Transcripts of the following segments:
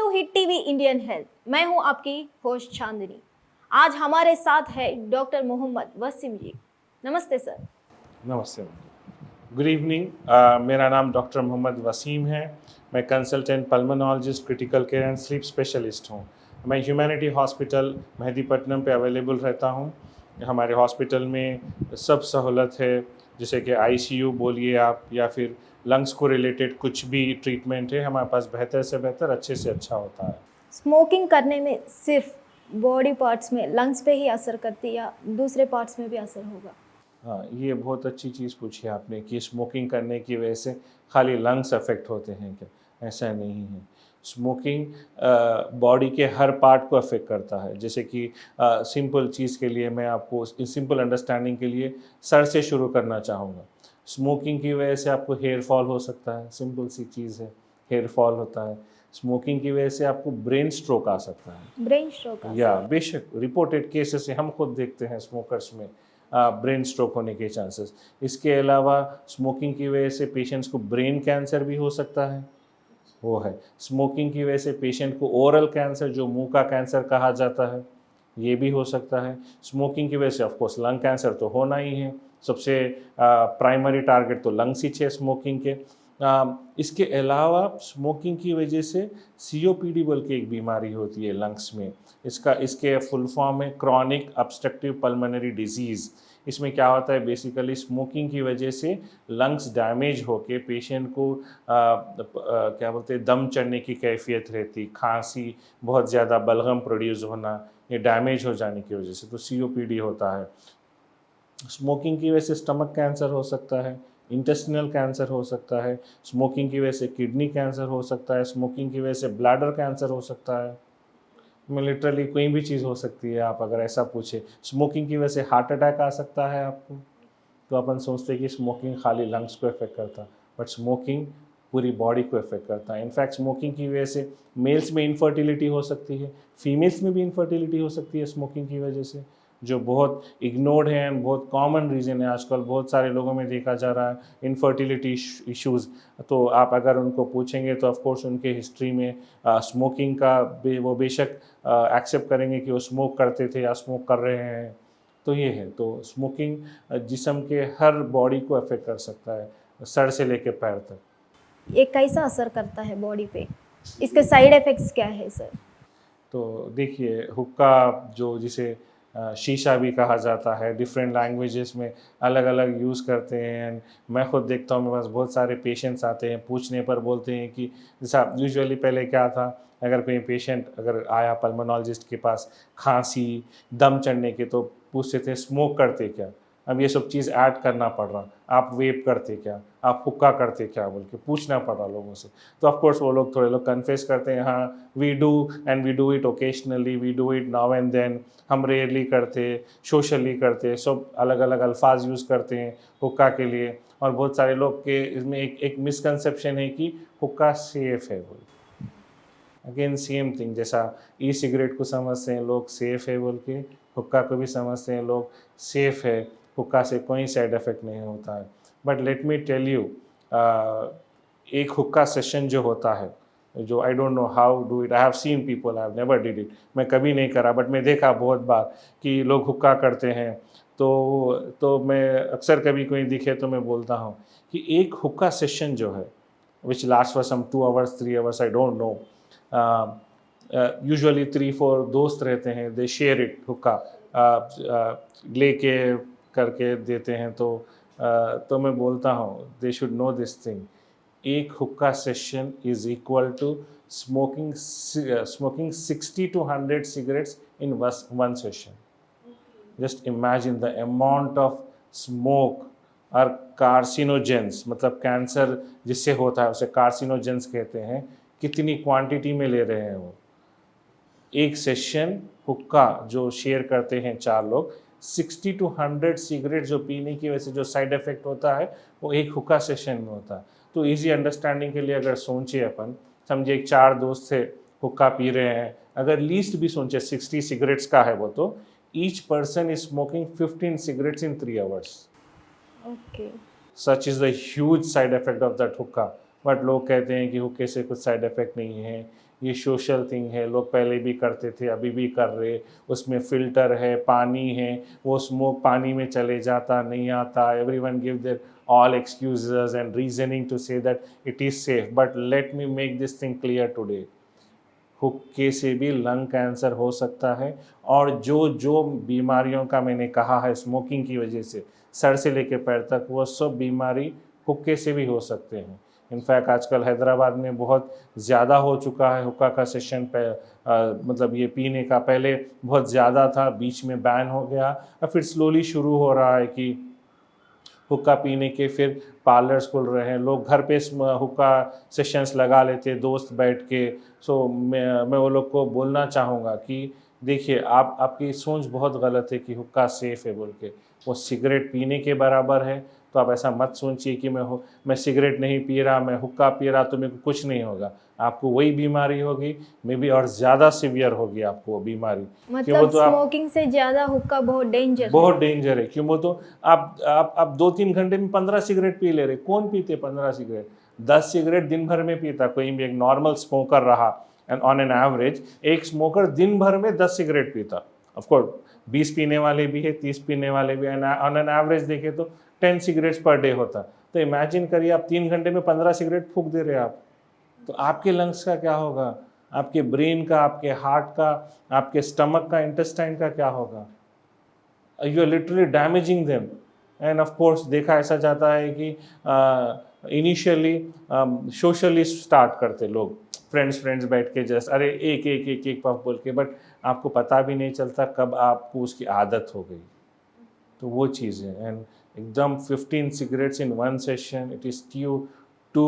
To hit TV Indian health. मैं हूं आपकी होस्ट चांदनी। आज हमारे साथ है डॉक्टर मोहम्मद वसीम जी। नमस्ते सर। नमस्ते। Good evening. मेरा नाम डॉक्टर मोहम्मद वसीम है। मैं consultant pulmonologist, critical care and sleep specialist हूँ। मैं ह्यूमैनिटी हॉस्पिटल मेहदीपट्टनम पे अवेलेबल रहता हूँ। हमारे हॉस्पिटल में सब सहूलत है, जैसे कि आईसीयू बोलिए आप, या फिर लंग्स को रिलेटेड कुछ भी ट्रीटमेंट है हमारे पास, बेहतर से बेहतर, अच्छे से अच्छा होता है। स्मोकिंग करने में सिर्फ बॉडी पार्ट्स में, लंग्स पे ही असर करती है या दूसरे पार्ट्स में भी असर होगा? हाँ, ये बहुत अच्छी चीज़ पूछी आपने कि स्मोकिंग करने की वजह से खाली लंग्स अफेक्ट होते हैं क्या? ऐसा नहीं है। स्मोकिंग बॉडी के हर पार्ट को अफेक्ट करता है। जैसे कि सिंपल चीज़ के लिए मैं आपको सिंपल अंडरस्टैंडिंग के लिए सर से शुरू करना चाहूँगा। स्मोकिंग की वजह से आपको हेयर फॉल हो सकता है, सिंपल सी चीज़ है, हेयर फॉल होता है। स्मोकिंग की वजह से आपको ब्रेन स्ट्रोक आ सकता है। ब्रेन स्ट्रोक आ या सकता बेशक रिपोर्टेड केसेस से हम खुद देखते हैं स्मोकर्स में ब्रेन स्ट्रोक होने के चांसेस। इसके अलावा स्मोकिंग की वजह से पेशेंट्स को ब्रेन कैंसर भी हो सकता है, वो है। स्मोकिंग की वजह से पेशेंट को ओरल कैंसर, जो मुंह का कैंसर कहा जाता है, ये भी हो सकता है। स्मोकिंग की वजह से ऑफ कोर्स लंग कैंसर तो होना ही है। सबसे प्राइमरी टारगेट तो लंग्स ही है स्मोकिंग के। इसके अलावा स्मोकिंग की वजह से सीओपीडी बोल के एक बीमारी होती है लंग्स में। इसके फुल फॉर्म है क्रॉनिक ऑब्स्ट्रक्टिव पल्मोनरी डिजीज़। इसमें क्या होता है, बेसिकली स्मोकिंग की वजह से लंग्स डैमेज होके पेशेंट को क्या बोलते हैं, दम चढ़ने की कैफियत रहती, खांसी, बहुत ज़्यादा बलगम प्रोड्यूस होना, ये डैमेज हो जाने की वजह से तो सीओपीडी होता है। स्मोकिंग की वजह से स्टमक कैंसर हो सकता है, इंटेस्टिनल कैंसर हो सकता है, स्मोकिंग की वजह से किडनी कैंसर हो सकता है, स्मोकिंग की वजह से ब्लैडर कैंसर हो सकता है। में लिटरली कोई भी चीज़ हो सकती है। आप अगर ऐसा पूछे, स्मोकिंग की वजह से हार्ट अटैक आ सकता है आपको, तो अपन सोचते हैं कि स्मोकिंग खाली लंग्स को इफेक्ट करता है, बट स्मोकिंग पूरी बॉडी को इफेक्ट करता है। इनफैक्ट स्मोकिंग की वजह से मेल्स में इनफर्टिलिटी हो सकती है, फीमेल्स में भी इनफर्टिलिटी हो सकती है स्मोकिंग की वजह से, जो बहुत इग्नोर्ड है एंड बहुत कॉमन रीज़न है। आजकल बहुत सारे लोगों में देखा जा रहा है इनफर्टिलिटी इश्यूज़। तो आप अगर उनको पूछेंगे तो ऑफ कोर्स उनके हिस्ट्री में स्मोकिंग का वो बेशक एक्सेप्ट करेंगे कि वो स्मोक करते थे या स्मोक कर रहे हैं। तो ये है, तो स्मोकिंग जिस्म के हर बॉडी को अफेक्ट कर सकता है, सर से लेके पैर तक। ये कैसा असर करता है बॉडी पे? इसके साइड इफेक्ट्स क्या है सर? तो देखिए, हुक्का जो जिसे शीशा भी कहा जाता है, डिफरेंट लैंग्वेजेस में अलग अलग यूज़ करते हैं। एंड मैं खुद देखता हूँ, मेरे पास बहुत सारे पेशेंट्स आते हैं, पूछने पर बोलते हैं कि जैसा यूजुअली पहले क्या था, अगर कोई पेशेंट अगर आया पल्मोनोलॉजिस्ट के पास खांसी, दम चढ़ने के, तो पूछते थे स्मोक करते क्या। अब ये सब चीज़ ऐड करना पड़ रहा, आप वेप करते क्या, आप हुक्का करते क्या, बोल के पूछना पड़ रहा लोगों से। तो ऑफ कोर्स वो लोग थोड़े लोग कन्फेस करते हैं, हाँ we do, and we do it occasionally, we do it now and then, हम रेयरली करते, सोशली करते, सब अलग अलग अल्फाज यूज़ करते हैं हुक्का के लिए। और बहुत सारे लोग के इसमें एक मिसकंसेप्शन है कि हुक्का सेफ़ है बोल। अगेन सेम थिंग, जैसा ई सिगरेट को समझते हैं लोग सेफ़ है बोल के, हुक्का को भी समझते हैं लोग सेफ़ है, हुक्का से कोई साइड इफ़ेक्ट नहीं होता है। But let me tell you, एक हुक्का सेशन जो होता है, जो I don't know how do it, I have seen people, I have never did it, मैं कभी नहीं करा, बट मैं देखा बहुत बार कि लोग हुक्का करते हैं। तो मैं अक्सर कभी कोई दिखे तो मैं बोलता हूँ कि एक हुक्का सेशन जो है, which last for some 2 hours 3 hours, I don't know, usually 3-4 दोस्त रहते हैं, दे शेयर इट हुक्का, लेके करके देते हैं। तो मैं बोलता हूँ they should know this thing, एक हुक्का session is equal to smoking 60 to 100 cigarettes in one session. Just imagine the amount of smoke और कार्सिनोजेंस, मतलब कैंसर जिससे होता है उसे कार्सिनोजेंस कहते हैं, कितनी क्वांटिटी में ले रहे हैं वो। एक सेशन हुक्का जो शेयर करते हैं 4 लोग, 60 to 100 सिगरेट जो पीने की वजह से जो साइड इफ़ेक्ट होता है वो एक हुक्का सेशन में होता है। तो इजी अंडरस्टैंडिंग के लिए अगर सोचिए अपन, समझिए एक 4 दोस्त थे, हुक्का पी रहे हैं, अगर लीस्ट भी सोचे 60 सिगरेट्स का है वो, तो each person is smoking 15 cigarettes in 3 hours. Okay. Such is the huge side effect of that हुक्का। बट लोग कहते हैं कि हुक्के से कुछ साइड इफेक्ट नहीं है, ये सोशल थिंग है, लोग पहले भी करते थे, अभी भी कर रहे, उसमें फ़िल्टर है, पानी है, वो स्मोक पानी में चले जाता, नहीं आता, everyone give their all excuses and reasoning to say that it is safe. But let me make this thing clear today. हुक्के से भी लंग कैंसर हो सकता है, और जो जो बीमारियों का मैंने कहा है स्मोकिंग की वजह से, सर से लेकर पैर तक, वो सब बीमारी हुक्के से भी हो सकते हैं। इनफैक्ट आजकल हैदराबाद में बहुत ज़्यादा हो चुका है हुक्का का सेशन पे, मतलब ये पीने का पहले बहुत ज़्यादा था, बीच में बैन हो गया, और फिर स्लोली शुरू हो रहा है कि हुक्का पीने के फिर पार्लर्स खुल रहे हैं, लोग घर पे हुक्का सेशंस लगा लेते दोस्त बैठ के। सो मैं वो लोग को बोलना चाहूँगा कि देखिए, आपकी सोच बहुत गलत है कि हुक्का सेफ़ है बोल के, वो सिगरेट पीने के बराबर है। तो आप ऐसा मत सोचिए कि मैं सिगरेट नहीं पी रहा, मैं हुक्का पी रहा तो मेरे को कुछ नहीं होगा, आपको वही बीमारी होगी, मे बी और ज़्यादा सीवियर होगी आपको वो बीमारी। मतलब स्मोकिंग से ज़्यादा हुक्का बहुत डेंजर है। क्यों? वो तो आप 2-3 घंटे में 15 सिगरेट पी ले रहे, कौन पीते 15 सिगरेट? 10 सिगरेट दिन भर में पीता कोई भी एक नॉर्मल स्मोकर रहा, एंड ऑन एन एवरेज एक स्मोकर दिन भर में 10 सिगरेट पीता। ऑफकोर्स 20 पीने वाले भी है, 30 पीने वाले भी, ऑन एन एवरेज देखें तो 10 सिगरेट्स पर डे होता। तो इमेजिन करिए आप 3 घंटे में 15 सिगरेट फूंक दे रहे आप, तो आपके लंग्स का क्या होगा, आपके ब्रेन का, आपके हार्ट का, आपके स्टमक का, इंटेस्टाइन का क्या होगा? You are literally damaging them. And of course देखा ऐसा जाता है कि इनिशियली सोशली स्टार्ट करते लोग, फ्रेंड्स बैठ के जस्ट अरे एक पफ बोल के, बट आपको पता भी नहीं चलता कब आपको उसकी आदत हो गई। तो वो चीज़ है। एंड एकदम 15 cigarettes in one session, it is too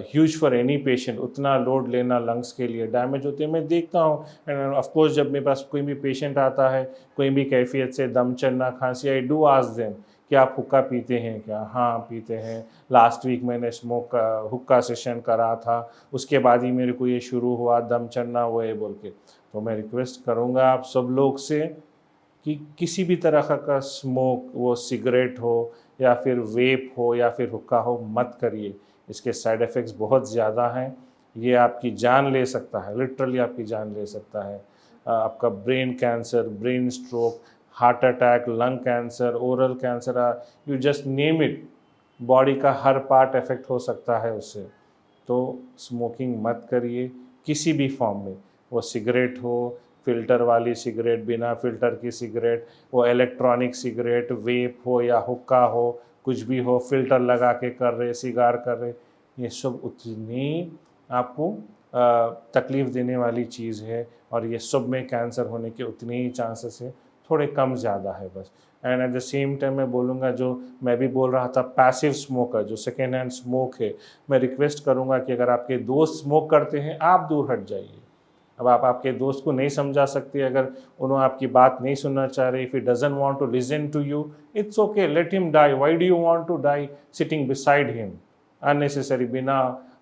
huge for any patient. उतना लोड लेना लंग्स के लिए डैमेज होते हैं। मैं देखता हूँ, एंड ऑफ कोर्स जब मेरे पास कोई भी पेशेंट आता है, कोई भी कैफियत से, दम चढ़ना, खांसी, आई डू आस्क देम कि आप हुक्का पीते हैं क्या? हाँ पीते हैं, लास्ट वीक मैंने हुक्का सेशन करा था, उसके बाद ही मेरे को ये शुरू हुआ दम चढ़ना, वो ये बोल के। तो मैं रिक्वेस्ट करूँगा आप सब लोग से कि किसी भी तरह का स्मोक, वो सिगरेट हो या फिर वेप हो या फिर हुक्का हो, मत करिए। इसके साइड इफ़ेक्ट्स बहुत ज़्यादा हैं, ये आपकी जान ले सकता है, लिटरली आपकी जान ले सकता है। आपका brain cancer, brain stroke, heart attack, lung cancer, oral cancer, you just name it, body का हर पार्ट इफेक्ट हो सकता है उससे। तो स्मोकिंग मत करिए किसी भी फॉर्म में, वो सिगरेट हो, फ़िल्टर वाली सिगरेट, बिना फ़िल्टर की सिगरेट, वो इलेक्ट्रॉनिक सिगरेट, वेप हो या हुक्का हो, कुछ भी हो, फ़िल्टर लगा के कर रहे, सिगार कर रहे, ये सब उतनी आपको तकलीफ़ देने वाली चीज़ है, और ये सब में कैंसर होने के उतने ही चांसेस है, थोड़े कम ज़्यादा है बस। And at the same time मैं बोलूँगा, जो मैं भी बोल रहा था, पैसिव स्मोकर जो सेकेंड हैंड स्मोक है, मैं रिक्वेस्ट करूँगा कि अगर आपके दोस्त स्मोक करते हैं, आप दूर हट जाइए। अब आप आपके दोस्त को नहीं समझा सकते, अगर उन्होंने आपकी बात नहीं सुनना चाह रहे, if he doesn't want to listen to you, it's okay, let him die. Why do you want to die sitting beside him unnecessary, बिना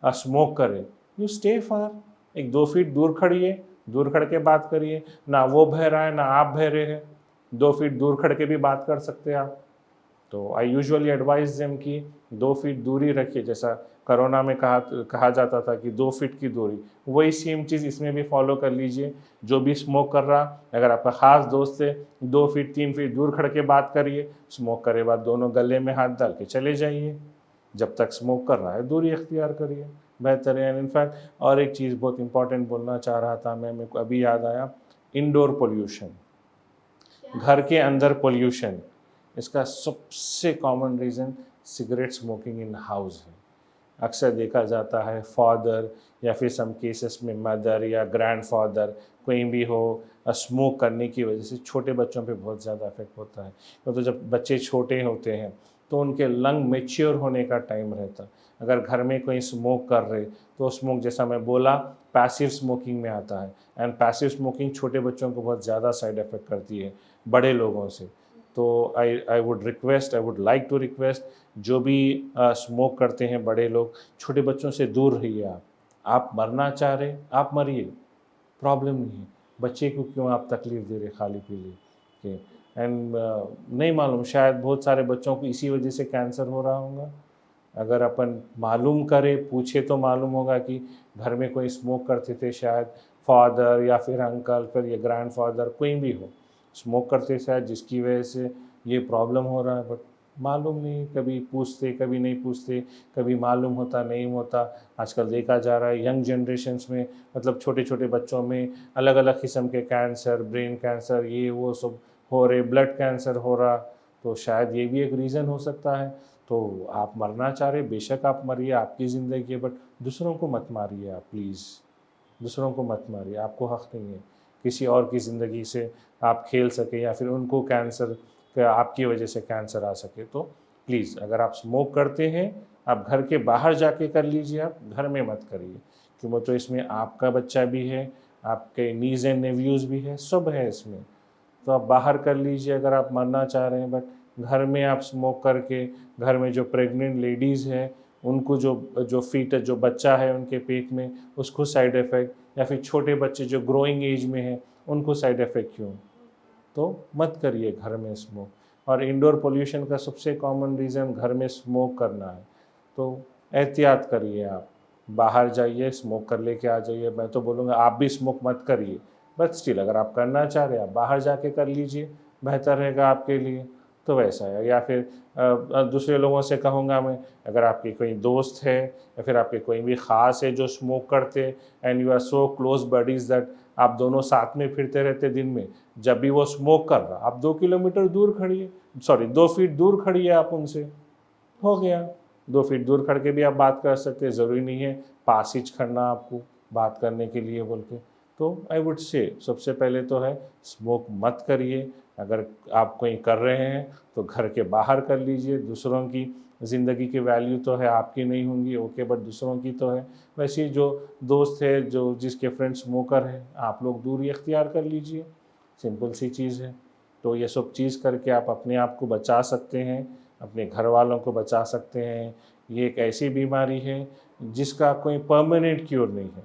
स्मोक करे? यू स्टे फार, 1-2 फीट दूर खड़िए, दूर खड़ के बात करिए, ना वो बह रहा है ना आप बह रहे हैं, 2 फीट दूर खड़ के भी बात कर सकते हैं आप। तो आई यूजुअली एडवाइज देम कि 2 फीट दूरी रखिए, जैसा कोरोना में कहा जाता था कि 2 फीट की दूरी, वही सेम चीज़ इसमें भी फॉलो कर लीजिए। जो भी स्मोक कर रहा, अगर आपका ख़ास दोस्त है, 2 फीट 3 फीट दूर खड़ के बात करिए, स्मोक करे बाद दोनों गले में हाथ डाल के चले जाइए। जब तक स्मोक कर रहा है दूरी इख्तियार करिए, बेहतर है। एंड इनफैक्ट और एक चीज़ बहुत इंपॉर्टेंट बोलना चाह रहा था मैं, मेरे को अभी याद आया, इंडोर पोल्यूशन, घर के अंदर पोल्यूशन, इसका सबसे common reason cigarette smoking in house है। अक्सर देखा जाता है फादर या फिर सम केसेस में मदर या ग्रैंडफादर कोई भी हो, स्मोक करने की वजह से छोटे बच्चों पे बहुत ज़्यादा इफेक्ट होता है। तो जब बच्चे छोटे होते हैं तो उनके लंग मैच्योर होने का टाइम रहता। अगर घर में कोई स्मोक कर रहे तो स्मोक, जैसा मैं बोला, पैसिव स्मोकिंग में आता है। एंड पैसिव स्मोकिंग छोटे बच्चों को बहुत ज़्यादा साइड इफ़ेक्ट करती है बड़े लोगों से। तो I would like to request, जो भी स्मोक करते हैं बड़े लोग, छोटे बच्चों से दूर रहिए। आप मरना चाह रहे, आप मरिए, प्रॉब्लम नहीं है, बच्चे को क्यों आप तकलीफ़ दे रहे खाली पीली के। एंड नहीं मालूम, शायद बहुत सारे बच्चों को इसी वजह से कैंसर हो रहा होगा। अगर अपन मालूम करें, पूछे तो मालूम होगा कि घर में कोई स्मोक करते थे, शायद फादर या फिर अंकल, फिर ये ग्रैंडफादर, कोई भी हो स्मोक करते शायद, जिसकी वजह से ये प्रॉब्लम हो रहा है। बट मालूम नहीं, कभी पूछते कभी नहीं पूछते, कभी मालूम होता नहीं होता। आजकल देखा जा रहा है यंग जनरेशन्स में, मतलब छोटे छोटे बच्चों में अलग अलग किस्म के कैंसर, ब्रेन कैंसर, ये वो सब हो रहे, ब्लड कैंसर हो रहा। तो शायद ये भी एक रीज़न हो सकता है। तो आप मरना चाह रहे, बेशक आप मरिए, आपकी ज़िंदगी है, बट दूसरों को मत मारिए आप प्लीज़, दूसरों को मत मारिए। आपको हक़ नहीं है किसी और की ज़िंदगी से आप खेल सके या फिर उनको कैंसर, आपकी वजह से कैंसर आ सके। तो प्लीज़, अगर आप स्मोक करते हैं, आप घर के बाहर जाके कर लीजिए, आप घर में मत करिए, क्योंकि तो इसमें आपका बच्चा भी है, आपके नीज़ एंड नेव्यूज़ भी है, सब है इसमें। तो आप बाहर कर लीजिए अगर आप मरना चाह रहे हैं, बट घर में आप स्मोक करके, घर में जो प्रेग्नेंट लेडीज़ हैं उनको जो फीट जो बच्चा है उनके पेट में, उसको साइड इफ़ेक्ट, या फिर छोटे बच्चे जो ग्रोइंग एज में हैं उनको साइड इफ़ेक्ट क्यों? तो मत करिए घर में स्मोक। और इंडोर पोल्यूशन का सबसे कॉमन रीज़न घर में स्मोक करना है। तो एहतियात करिए, आप बाहर जाइए, स्मोक कर लेके आ जाइए। मैं तो बोलूँगा आप भी स्मोक मत करिए, बट स्टिल अगर आप करना चाह रहे हैं, आप बाहर जाके कर लीजिए, बेहतर रहेगा आपके लिए। तो वैसा है। या फिर दूसरे लोगों से कहूँगा मैं, अगर आपके कोई दोस्त है या फिर आपके कोई भी ख़ास है जो स्मोक करते, and you are so close buddies that आप दोनों साथ में फिरते रहते दिन में, जब भी वो स्मोक कर रहा, आप 2 किलोमीटर दूर खड़िए, सॉरी 2 फीट दूर खड़िए आप उनसे, हो गया। 2 फीट दूर खड़ के भी आप बात कर सकते हैं, ज़रूरी नहीं है पास ही खड़ना आपको बात करने के लिए बोल के। तो आई वुड से सबसे पहले तो है स्मोक मत करिए। अगर आप कहीं कर रहे हैं तो घर के बाहर कर लीजिए। दूसरों की ज़िंदगी की वैल्यू तो है, आपकी नहीं होंगी, ओके, बट दूसरों की तो है। वैसे ही जो दोस्त है, जो जिसके फ्रेंड स्मोकर है, आप लोग दूरी इख्तियार कर लीजिए, सिंपल सी चीज़ है। तो ये सब चीज़ करके आप अपने आप को बचा सकते हैं, अपने घर वालों को बचा सकते हैं। ये एक ऐसी बीमारी है जिसका कोई परमानेंट क्योर नहीं है,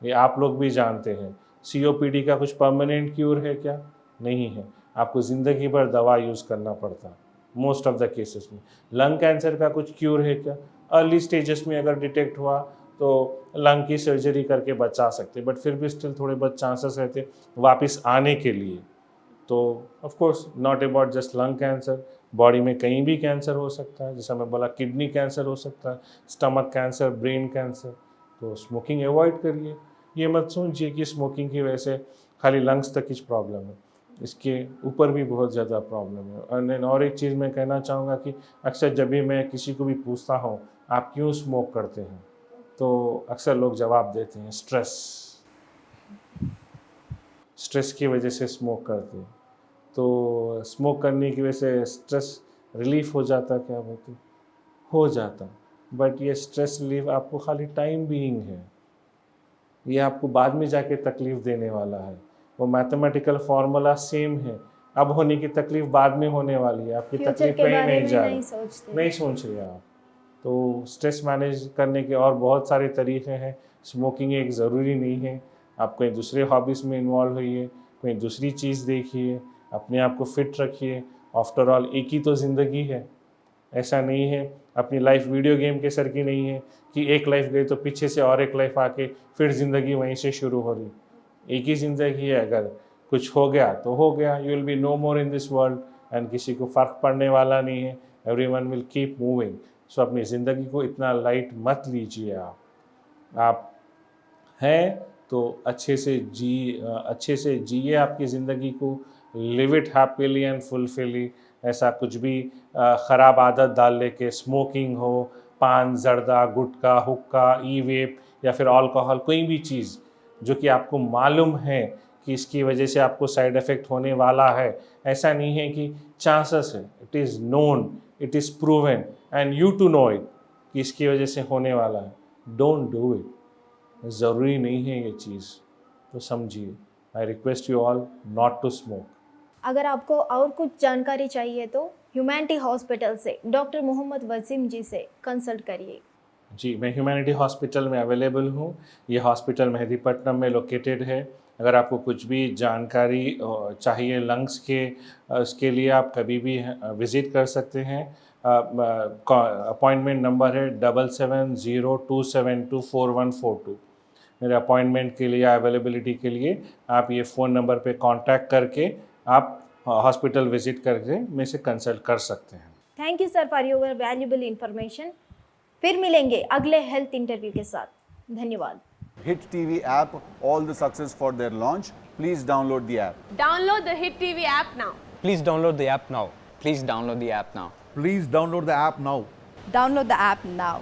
ये आप लोग भी जानते हैं। COPD का कुछ परमानेंट क्योर है क्या? नहीं है। आपको ज़िंदगी भर दवा यूज़ करना पड़ता है मोस्ट ऑफ द केसेस में। लंग कैंसर का कुछ क्योर है क्या? अर्ली स्टेजेस में अगर डिटेक्ट हुआ तो लंग की सर्जरी करके बचा सकते, बट फिर भी स्टिल थोड़े बहुत चांसेस रहते वापस आने के लिए। तो of course not about just lung cancer, body में कहीं भी कैंसर हो सकता है, जैसा मैं बोला किडनी कैंसर हो सकता है, स्टमक कैंसर, ब्रेन कैंसर। तो स्मोकिंग अवॉइड करिए। ये मत सोचिए कि स्मोकिंग की वजह से खाली लंग्स तक ही प्रॉब्लम है, इसके ऊपर भी बहुत ज़्यादा प्रॉब्लम है। और एक चीज़ मैं कहना चाहूँगा कि अक्सर जब भी मैं किसी को भी पूछता हूँ आप क्यों स्मोक करते हैं, तो अक्सर लोग जवाब देते हैं स्ट्रेस की वजह से स्मोक करते हैं। तो स्मोक करने की वजह से स्ट्रेस रिलीफ हो जाता, क्या बोलते हो जाता, बट ये स्ट्रेस रिलीफ आपको खाली टाइम बीइंग है, ये आपको बाद में जाके तकलीफ़ देने वाला है। वो मैथमेटिकल फार्मूला सेम है, अब होने की तकलीफ़ बाद में होने वाली है, आपकी फ्यूचर तकलीफ़ के कहीं बारे नहीं में जा नहीं रही, सोचते। नहीं सोच रहे आप। तो स्ट्रेस मैनेज करने के और बहुत सारे तरीके हैं, स्मोकिंग एक ज़रूरी नहीं है। आप कहीं दूसरे हॉबीज़ में इन्वॉल्व होइए, कहीं दूसरी चीज़ देखिए, अपने आप को फिट रखिए। आफ्टर ऑल एक ही तो ज़िंदगी है, ऐसा नहीं है अपनी लाइफ वीडियो गेम के सर की नहीं है कि एक लाइफ गई तो पीछे से और एक लाइफ आके फिर ज़िंदगी वहीं से शुरू हो रही। एक ही ज़िंदगी है, अगर कुछ हो गया तो हो गया, you will be no more in this world, and किसी को फ़र्क पड़ने वाला नहीं है, everyone will keep moving. So अपनी ज़िंदगी को इतना लाइट मत लीजिए। आप हैं तो अच्छे से जिए आपकी ज़िंदगी को, लिव इट हैप्पीली एंड फुलफिली। ऐसा कुछ भी ख़राब आदत डाल लेके, स्मोकिंग हो, पान, जर्दा, गुटखा, हुक्का, ई वेप या फिर अल्कोहल, कोई भी चीज़ जो कि आपको मालूम है कि इसकी वजह से आपको साइड इफ़ेक्ट होने वाला है, ऐसा नहीं है कि चांसेस है, it is known, it is proven and you too know it कि इसकी वजह से होने वाला है, डोंट डू इट। ज़रूरी नहीं है ये चीज़, तो समझिए। I request you all not to smoke. अगर आपको और कुछ जानकारी चाहिए तो ह्यूमैनिटी हॉस्पिटल से डॉक्टर मोहम्मद वसीम जी से कंसल्ट करिए। जी, मैं ह्यूमैनिटी हॉस्पिटल में अवेलेबल हूँ। ये हॉस्पिटल मेहदीपट्टनम में लोकेटेड है। अगर आपको कुछ भी जानकारी चाहिए लंग्स के, उसके लिए आप कभी भी विज़िट कर सकते हैं। अपॉइंटमेंट नंबर है 7702724142। मेरे अपॉइंटमेंट के लिए, अवेलेबिलिटी के लिए आप ये फ़ोन नंबर पे कांटेक्ट करके आप हॉस्पिटल विजिट करके मेरे से कंसल्ट कर सकते हैं। Thank you sir for your valuable information. फिर मिलेंगे अगले हेल्थ इंटरव्यू के साथ। धन्यवाद। Hit TV app, all the success for their launch. Please download the app. Download the Hit TV app now. Please download the app now. Please download the app now. Please download the app now. Download the app now.